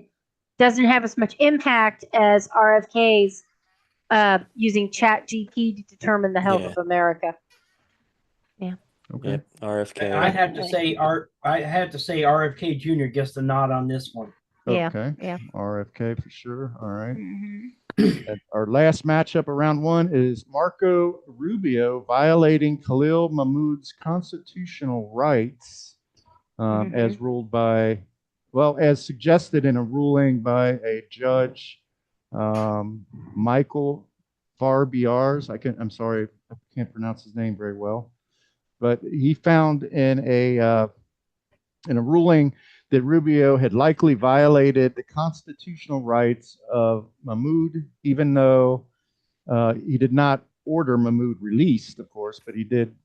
doesn't have as much impact as RFK's using ChatGPT to determine the health of America. Yeah. Okay. Yep. RFK. I have to say RFK Jr. gets the nod on this one. Yeah. Okay. Yeah. RFK for sure. All right. Our last matchup around one is Marco Rubio violating Khalil Mahmood's constitutional rights as ruled by, as suggested in a ruling by a judge, Michael Farbiars. I'm sorry, I can't pronounce his name very well, but he found in a ruling that Rubio had likely violated the constitutional rights of Mahmood, even though he did not order Mahmood released, of course, but he did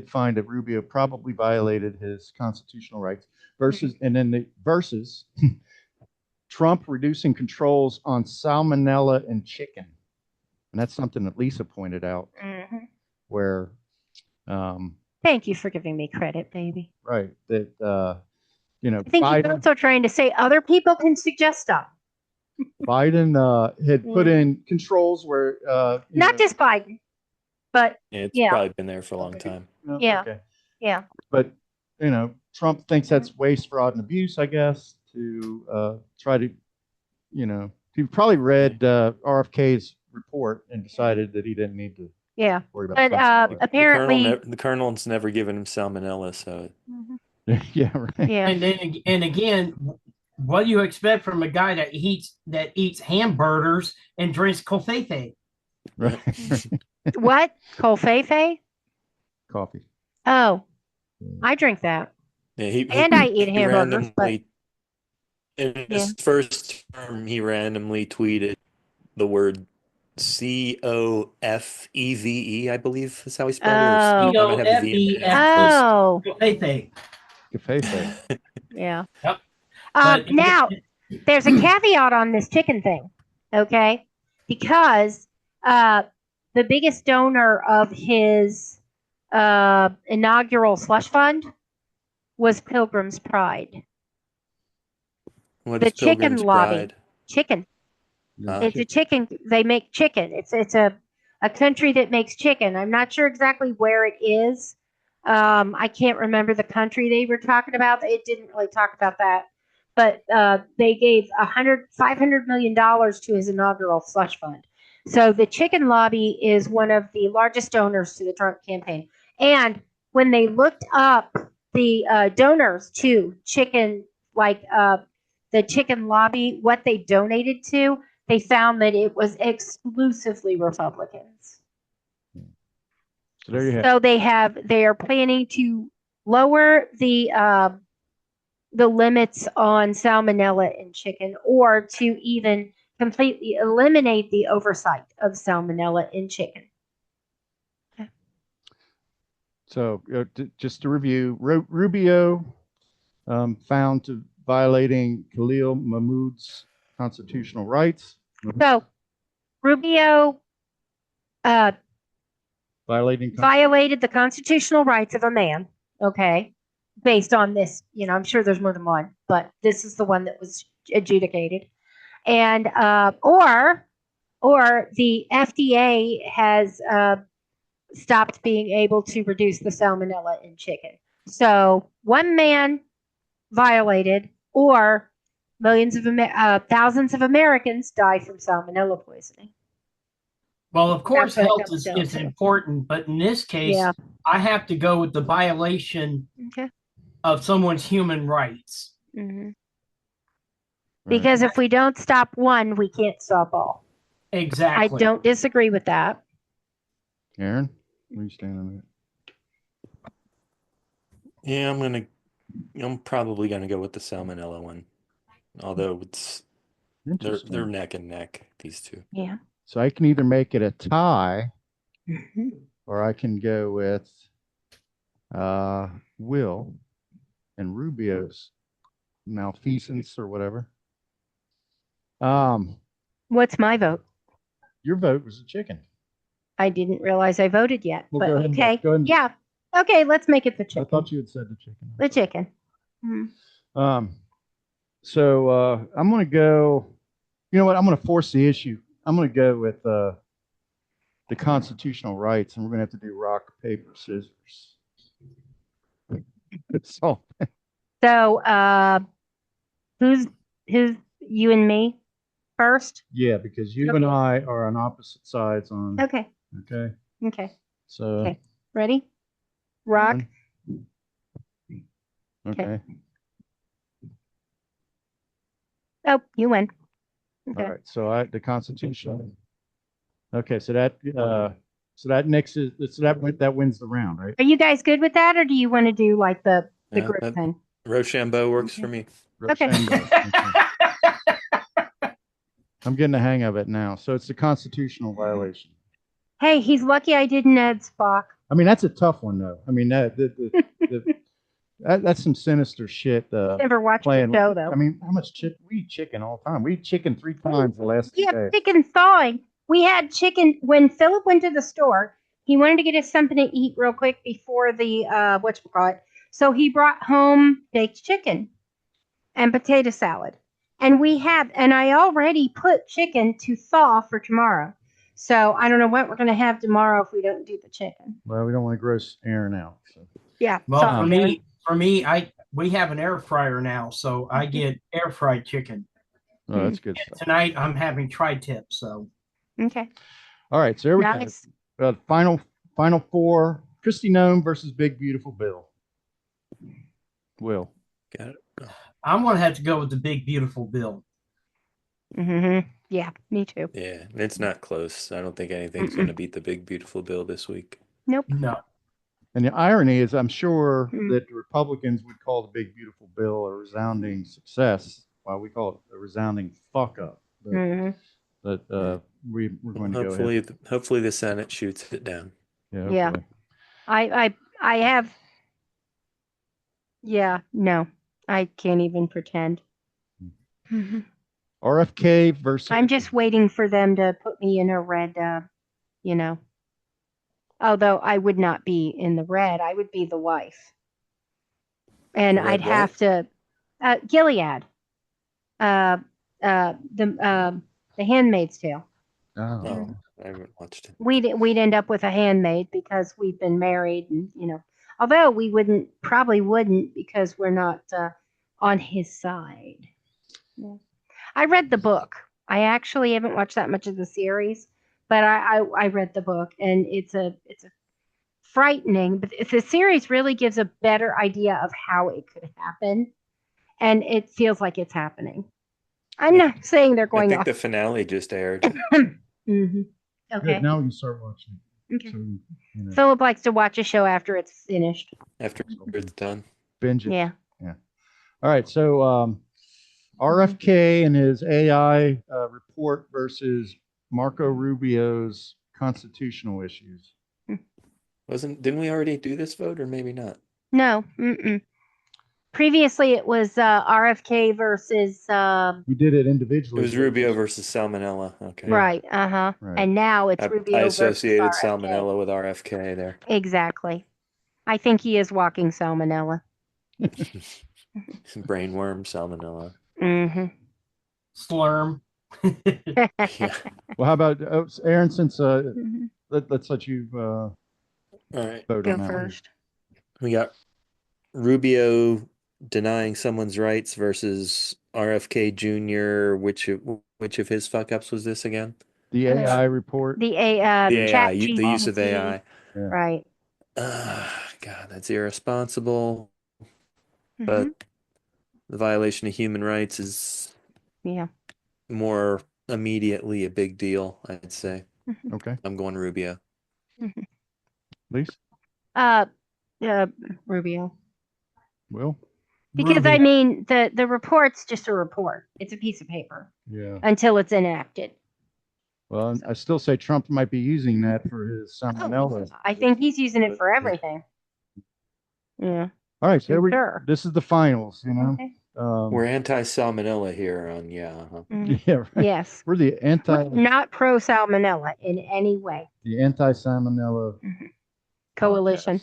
find that Rubio probably violated his constitutional rights. And then the versus Trump reducing controls on salmonella in chicken. And that's something that Lisa pointed out, where thank you for giving me credit, baby. Right. That I think he's also trying to say other people can suggest stuff. Biden had put in controls where not just Biden, but it's probably been there for a long time. Yeah. But Trump thinks that's waste, fraud, and abuse, I guess, to try to, he probably read RFK's report and decided that he didn't need to worry about but apparently the colonel's never given him salmonella, so yeah, right. Yeah. And again, what do you expect from a guy that eats hamburgers and drinks covfefe? Right. What? Covfefe? Coffee. Oh, I drink that. Yeah, I eat hamburgers. In Yeah. his first term, he randomly tweeted the word COFEVE, I believe is how he spelled it. Oh. I might have the V in there. Oh, Hey. Cafefe. yeah. Yep. But Now, there's a caveat on this chicken thing, okay? Because the biggest donor of his inaugural slush fund was Pilgrim's Pride. What The is chicken Pilgrim's lobby. Pride? Chicken. Uh, It's a chicken. They make chicken. It's a country that makes chicken. I'm not sure exactly where it is. I can't remember the country they were talking about. It didn't really talk about that, but they gave $500 million to his inaugural slush fund. So the chicken lobby is one of the largest donors to the Trump campaign. And when they looked up the donors to chicken, like the chicken lobby, what they donated to, they found that it was exclusively Republicans. So there you have. So they are planning to lower the limits on salmonella in chicken, or to even completely eliminate the oversight of salmonella in chicken. So just to review, Rubio found to violating Khalil Mahmood's constitutional rights. So Rubio violated the constitutional rights of a man, okay, based on this. I'm sure there's more than one, but this is the one that was adjudicated. And or the FDA has stopped being able to reduce the salmonella in chicken. So one man violated, or thousands of Americans die from salmonella poisoning. Well, of course, That's what it health comes down is to. important, but in this case, Yeah. I have to go with the violation Okay. of someone's human rights. Mm-hmm. Right. Because if we don't stop one, we can't stop all. Exactly. I don't disagree with that. Aaron, where you stand on that? Yeah, I'm probably gonna go with the salmonella one. Although they're Interesting. neck and neck, these two. Yeah. So I can either make it a tie, Mm-hmm. or I can go with Will and Rubio's malfeasance or whatever. What's my vote? Your vote was a chicken. I didn't realize I voted yet. Well, but go ahead and okay. vote. Go ahead and- Yeah. Okay, let's make it the I chicken. thought you had said the chicken. The chicken. Mm-hmm. So I'm going to go. You know what? I'm going to force the issue. I'm going to go with the constitutional rights, and we're going to have to do rock, paper, scissors. So who's you and me first? yeah, because you and I are on opposite sides on. Okay. Okay. Okay. So. Okay. Ready? Rock. Okay. Oh, you win. Okay. All right. So the Constitution. Okay. So that next is that wins the round, right? Are you guys good with that, or do you want to do like the Yeah, group that- thing? Rochambeau works for me. Okay. I'm getting the hang of it now. So it's a constitutional violation. Hey, he's lucky I didn't add Spock. I mean, that's a tough one, though. I mean, that's some sinister shit. Never watched the Playing. show though. I mean, how much we eat chicken all the time? We eat chicken 3 times the last 2 Yeah, days. chicken thawing. We had chicken when Philip went to the store. He wanted to get us something to eat real quick before the whatchamacallit. So he brought home baked chicken and potato salad. And I already put chicken to thaw for tomorrow. So I don't know what we're going to have tomorrow if we don't do the chicken. Well, we don't want to gross Aaron out. So. Yeah. Well, sorry, for me, we have an air fryer now, so I get air fried chicken. Oh, that's good stuff. Tonight I'm having tri-tip, so. Okay. All right, so there we Nice. go. Final 4: Christy Nome versus Big Beautiful Bill. Will. Got it. I'm going to have to go with the big, beautiful Bill. Mm-hmm. Yeah, me too. Yeah, it's not close. I don't think anything's going to beat the big beautiful bill this week. Nope. No. And the irony is, I'm sure Hmm. that the Republicans would call the Big Beautiful Bill a resounding success. well, we call it a resounding fuck up. But, Mhm. we're going to go ahead. Hopefully the Senate shoots it down. Yeah. Yeah. Hopefully. I have. Yeah. No, I can't even pretend. Mhm. RFK versus. I'm just waiting for them to put me in a red. You know. Although I would not be in the red, I would be the wife, and Red I'd what? have to. Gilead. The Handmaid's Tale. Oh. I haven't watched it. We'd end up with a handmaid because we've been married, and although we probably wouldn't because we're not on his side. Yeah. I read the book. I actually haven't watched that much of the series, but I read the book, and it's a frightening. But the series really gives a better idea of how it could happen, and it feels like it's happening. I'm not saying they're I going think off. the finale just aired. Mm-hmm. Okay. Good. Now we can start watching. Okay. So, Philip likes to watch a show after it's finished. After it's done. binge it. Yeah. All right. So RFK and his AI report versus Marco Rubio's constitutional issues. Didn't we already do this vote, or maybe not? No. Mm-mm. Previously, it was RFK versus. You did it It individually. was Rubio versus Salmonella. Okay. Right. Right. And now it's Rubio I versus associated RFK. Salmonella with RFK there. Exactly. I think he is walking salmonella. Brainworm, Salmonella. Mm-hmm. Slurm. Yeah. Well, how about Aaron? Since Mhm. let's let you All right. vote Go on that one. first. We got Rubio denying someone's rights versus RFK Jr. Which of his fuck ups was this again? The AI report. The The chat AI, the use of AI. Yeah. Right. God, that's irresponsible. Mhm. But the violation of human rights is Yeah. more immediately a big deal, I'd say. Okay. I'm going Rubio. Lisa? Rubio. Will? Because Rubio. I mean, the report's just a report. It's a piece of paper Yeah. until it's enacted. Well, I still say Trump might be using that for his salmonella. I think he's using it for everything. Yeah. All right, so Sure. this is the finals, Okay. We're anti-salmonella here on Mhm. Yeah, right. Yes. We're the Not pro salmonella in any way. anti-salmonella Coalition.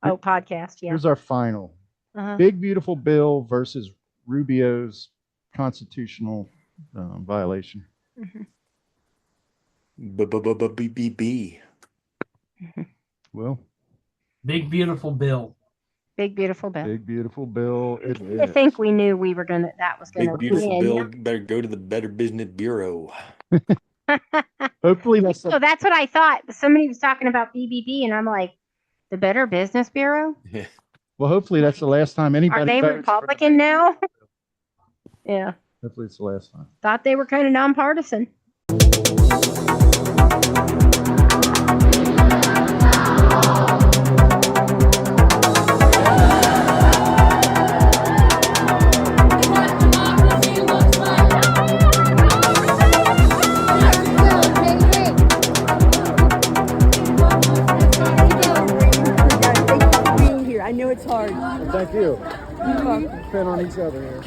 podcast. Podcast. Yeah. Here's our final. Uh-huh. Big Beautiful Bill versus Rubio's constitutional violation. BBB. Will? Big beautiful Bill. Big beautiful bill. Big Beautiful Bill. It I is. think we knew that was gonna Big beautiful win. bill better go to the Better Business Bureau. Hopefully that's So that's what I thought. Somebody was talking about BBB, and I'm like, the Better Business Bureau? well. Hopefully that's the last time anybody. Are they votes for the Republican now? Yeah. Hopefully it's the last time. Thought they were kind of nonpartisan. I know it's hard. Thank you. You're welcome. Depend on each other here.